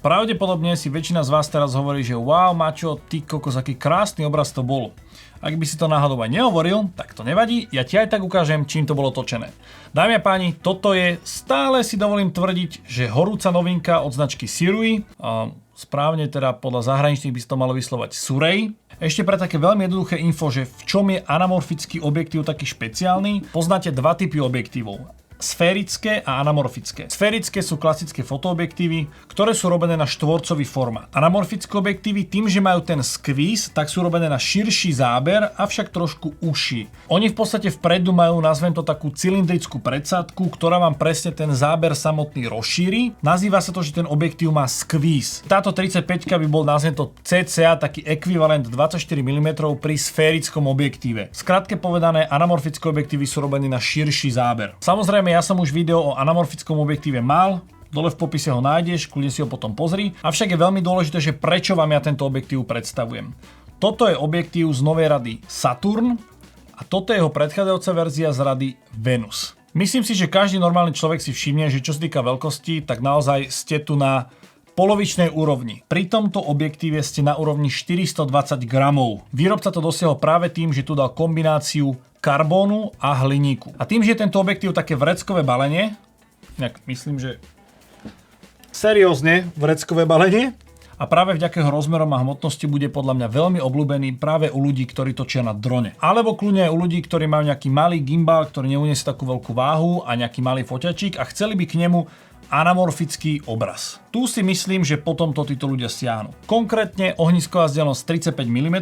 Pravdepodobne si väčšina z vás teraz hovorí, že wow, Maťo, ty kokos, aký krásny obraz to bol. Ak by si to náhodou aj nehovoril, tak to nevadí, ja ti aj tak ukážem, čím to bolo točené. Dámy a páni, toto je, stále si dovolím tvrdiť, že horúca novinka od značky Sirui, správne teda podľa zahraničných by si to malo vyslovať Surrey. Ešte pre také veľmi jednoduché info, že v čom je anamorfický objektív taký špeciálny, poznáte dva typy objektívov. Sférické a anamorfické. Sférické sú klasické fotoobjektívy, ktoré sú robené na štvorcový formát. Anamorfické objektívy tým, že majú ten skvíz, tak sú robené na širší záber, avšak trošku užší. Oni v podstate vpredu majú, nazvem to, takú cylindrickú predsádku, ktorá vám presne ten záber samotný rozšíri. Nazýva sa to, že ten objektív má skvíz. Táto 35 by bol, nazvem to, cca taký ekvivalent 24 mm pri sférickom objektíve. Skrátke povedané, anamorfické objektívy sú robené na širší záber. Samozrejme, ja som už video o anamorfickom objektíve mal, dole v popise ho nájdeš, kľudne si ho potom pozri. Avšak je veľmi dôležité, že prečo vám ja tento objektív predstavujem. Toto je objektív z novej rady Saturn a toto je jeho predchádzajúca verzia z rady Venus. Myslím si, že každý normálny človek si všimne, že čo sa týka veľkosti, tak naozaj ste tu na polovičnej úrovni. Pri tomto objektíve ste na úrovni 420 gramov. Výrobca to dosiahol práve tým, že tu dal kombináciu karbónu a hliníku. A tým, že je tento objektív také vreckové balenie, myslím, že seriózne vreckové balenie, a práve vďaka jeho rozmerom a hmotnosti bude podľa mňa veľmi obľúbený práve u ľudí, ktorí točia na drone. Alebo kľudne aj u ľudí, ktorí majú nejaký malý gimbal, ktorý neuniesie takú veľkú váhu a nejaký malý foťačík a chceli by k nemu anamorfický obraz. Tu si myslím, že potom to títo ľudia siahnu. Konkrétne ohnisková vzdialenosť 35 mm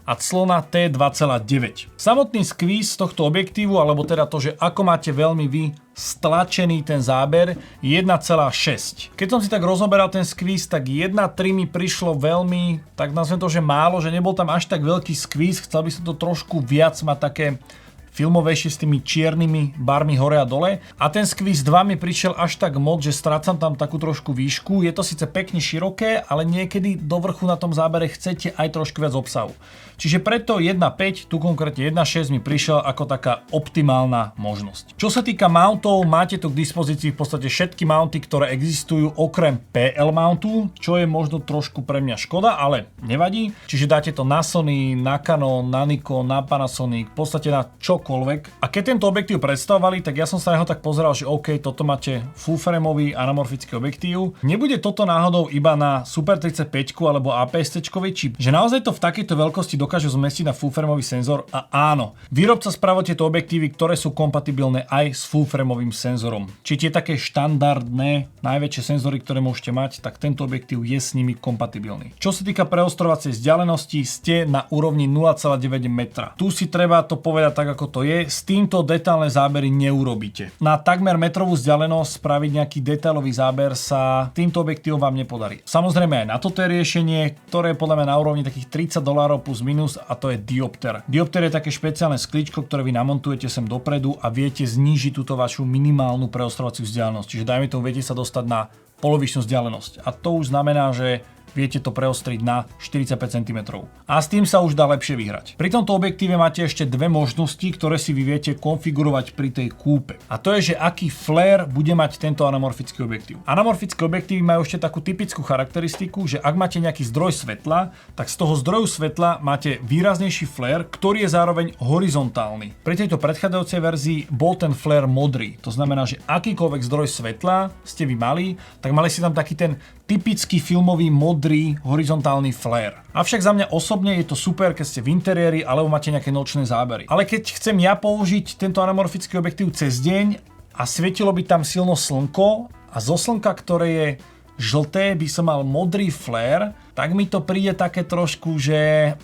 a clona T2,9. Samotný skvíz tohto objektívu, alebo teda to, že ako máte veľmi vy stlačený ten záber, 1,6. Keď som si tak rozoberal ten skvíz, tak 1,3 mi prišlo veľmi, tak nazvem to, že málo, že nebol tam až tak veľký skvíz, chcel by som to trošku viac mať také filmovejšie s tými čiernymi barmi hore a dole. A ten skvíz 2 mi prišiel až tak moc, že strácam tam takú trošku výšku. Je to síce pekne široké, ale niekedy do vrchu na tom zábere chcete aj trošku viac obsahu. Čiže preto 1.5, tu konkrétne 1.6 mi prišiel ako taká optimálna možnosť. Čo sa týka mountov, máte tu k dispozícii v podstate všetky mounty, ktoré existujú okrem PL mountu, čo je možno trošku pre mňa škoda, ale nevadí. Čiže dáte to na Sony, na Canon, na Nikon, na Panasonic, v podstate na čokoľvek. A keď tento objektív predstavovali, tak ja som sa na neho tak pozeral, že OK, toto máte full frameový anamorfický objektív. Nebude toto náhodou iba na Super 35 alebo APS-C čip, že naozaj to v takejto veľkosti dokáže zmestiť na full frameový senzor? A áno, výrobca spravil tieto objektívy, ktoré sú kompatibilné aj s full frameovým senzorom. Či tie také štandardné najväčšie senzory, ktoré môžete mať, tak tento objektív je s nimi kompatibilný. Čo sa týka preostrovacej vzdialenosti, ste na úrovni 0,9 metra. Tu si treba to povedať tak, ako to je. S týmto detailné zábery neurobíte. Na takmer metrovú vzdialenosť spraviť nejaký detailový záber sa týmto objektívom vám nepodarí. Samozrejme aj na toto je riešenie, ktoré je podľa mňa na úrovni takých $30 plus minus, a to je diopter. Diopter je také špeciálne sklíčko, ktoré vy namontujete sem dopredu a viete znížiť túto vašu minimálnu preostrovaciu vzdialenosť. Čiže dajme tomu, viete sa dostať na polovičnú vzdialenosť. A to už znamená, že viete to preostriť na 45 cm. A s tým sa už dá lepšie vyhrať. Pri tomto objektíve máte ešte dve možnosti, ktoré si vy viete konfigurovať pri tej kúpe. A to je, že aký flare bude mať tento anamorfický objektív. Anamorfické objektívy majú ešte takú typickú charakteristiku, že ak máte nejaký zdroj svetla, tak z toho zdroju svetla máte výraznejší flare, ktorý je zároveň horizontálny. Pri tejto predchádzajúcej verzii bol ten flare modrý. To znamená, že akýkoľvek zdroj svetla ste vy mali, tak mali si tam taký ten typický filmový modrý horizontálny flare. Avšak za mňa osobne je to super, keď ste v interiéri alebo máte nejaké nočné zábery. Ale keď chcem ja použiť tento anamorfický objektív cez deň a svietilo by tam silno slnko a zo slnka, ktoré je žlté, by som mal modrý flare, tak mi to príde také trošku, že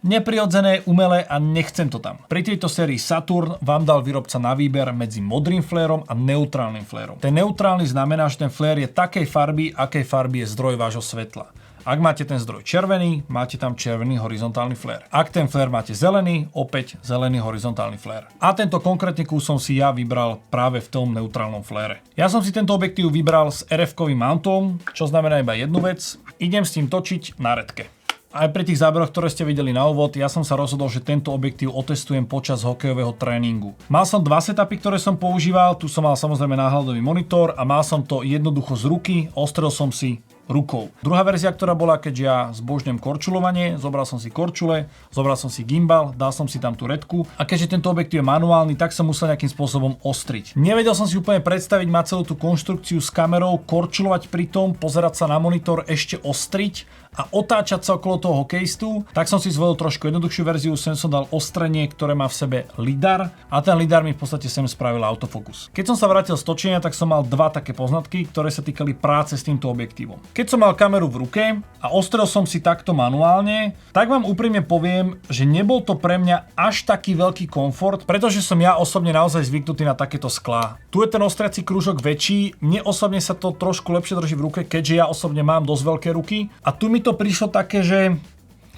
neprirodzené, umelé a nechcem to tam. Pri tejto sérii Saturn vám dal výrobca na výber medzi modrým flérom a neutrálnym flérom. Ten neutrálny znamená, že ten flare je takej farby, akej farby je zdroj vášho svetla. Ak máte ten zdroj červený, máte tam červený horizontálny flare. Ak ten flare máte zelený, opäť zelený horizontálny flare. A tento konkrétny kus som si ja vybral práve v tom neutrálnom flare. Ja som si tento objektív vybral s RF-kovým mountom, čo znamená iba jednu vec. Idem s tým točiť na redke. Aj pri tých záberoch, ktoré ste videli na úvod, ja som sa rozhodol, že tento objektív otestujem počas hokejového tréningu. Mal som dva setupy, ktoré som používal, tu som mal samozrejme náhľadový monitor a mal som to jednoducho z ruky, ostrel som si rukou. Druhá verzia, ktorá bola, keďže ja zbožňujem korčulovanie, zobral som si korčule, zobral som si gimbal, dal som si tam tú redku a keďže tento objektív je manuálny, tak som musel nejakým spôsobom ostriť. Nevedel som si úplne predstaviť mať celú tú konštrukciu s kamerou, korčulovať pri tom, pozerať sa na monitor, ešte ostriť a otáčať sa okolo toho hokejistu, tak som si zvolil trošku jednoduchšiu verziu, sem som dal ostrenie, ktoré má v sebe lidar a ten lidar mi v podstate sem spravil autofokus. Keď som sa vrátil z točenia, tak som mal dva také poznatky, ktoré sa týkali práce s týmto objektívom. Keď som mal kameru v ruke a ostrel som si takto manuálne, tak vám úprimne poviem, že nebol to pre mňa až taký veľký komfort, pretože som ja osobne naozaj zvyknutý na takéto sklá. Tu je ten ostriaci krúžok väčší, mne osobne sa to trošku lepšie drží v ruke, keďže ja osobne mám dosť veľké ruky a tu mi to prišlo také, že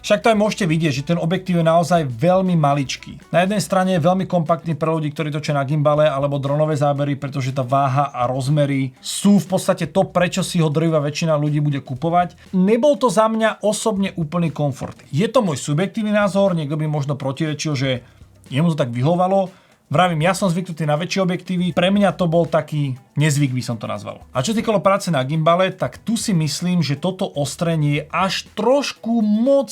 však to aj môžete vidieť, že ten objektív je naozaj veľmi maličký. Na jednej strane je veľmi kompaktný pre ľudí, ktorí točia na gimbale alebo dronové zábery, pretože tá váha a rozmery sú v podstate to, prečo si ho drvivá väčšina ľudí bude kupovať. Nebol to za mňa osobne úplný komfort. Je to môj subjektívny názor, niekto by možno protirečil, že jemu to tak vyhovalo. Vravím, ja som zvyknutý na väčšie objektívy, pre mňa to bol taký nezvyk, by som to nazval. A čo týkalo práce na gimbale, tak tu si myslím, že toto ostrenie je až trošku moc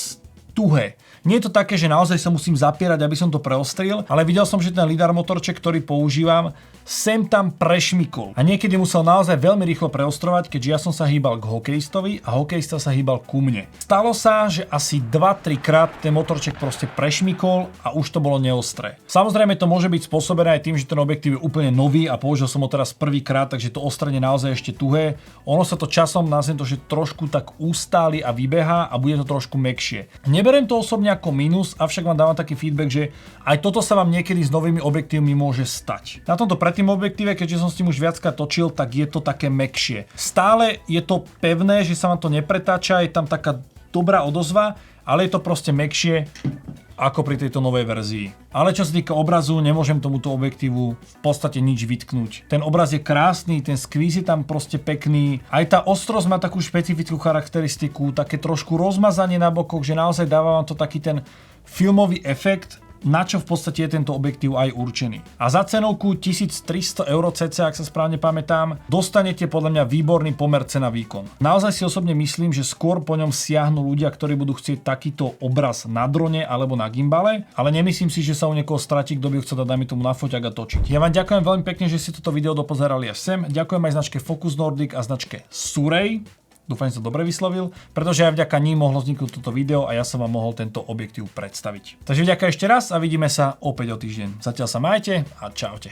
tuhé. Nie je to také, že naozaj sa musím zapierať, aby som to preostril, ale videl som, že ten lidar motorček, ktorý používam, sem tam prešmykol. A niekedy musel naozaj veľmi rýchlo preostrovať, keďže ja som sa hýbal k hokejistovi a hokejista sa hýbal ku mne. Stalo sa, že asi 2-3 krát ten motorček proste prešmykol a už to bolo neostré. Samozrejme to môže byť spôsobené aj tým, že ten objektív je úplne nový a použil som ho teraz prvýkrát, takže to ostrenie naozaj ešte tuhé. Ono sa to časom, nazvem to, že trošku tak ustáli a vybehá a bude to trošku mäkšie. Neberiem to osobne ako mínus, avšak vám dávam taký feedback, že aj toto sa vám niekedy s novými objektívmi môže stať. Na tomto predtým objektíve, keďže som s tým už viackrát točil, tak je to také mäkšie. Stále je to pevné, že sa vám to nepretáča, je tam taká dobrá odozva, ale je to proste mäkšie ako pri tejto novej verzii. Ale čo sa týka obrazu, nemôžem tomuto objektívu v podstate nič vytknúť. Ten obraz je krásny, ten squeeze je tam proste pekný. Aj tá ostrosť má takú špecifickú charakteristiku, také trošku rozmazanie na bokoch, že naozaj dáva vám to taký ten filmový efekt, na čo v podstate je tento objektív aj určený. A za cenovku 1300 € cca, ak sa správne pamätám, dostanete podľa mňa výborný pomer cena výkon. Naozaj si osobne myslím, že skôr po ňom siahnu ľudia, ktorí budú chcieť takýto obraz na drone alebo na gimbale, ale nemyslím si, že sa u niekoho stratí, kto by ho chcel dať, dajme tomu, na foťak a točiť. Ja vám ďakujem veľmi pekne, že ste toto video dopozerali až sem. Ďakujem aj značke Focus Nordic a značke Surej. Dúfam, že som to dobre vyslovil, pretože aj vďaka ním mohlo vzniknúť toto video a ja som vám mohol tento objektív predstaviť. Takže vďaka ešte raz a vidíme sa opäť o týždeň. Zatiaľ sa majte a čaute.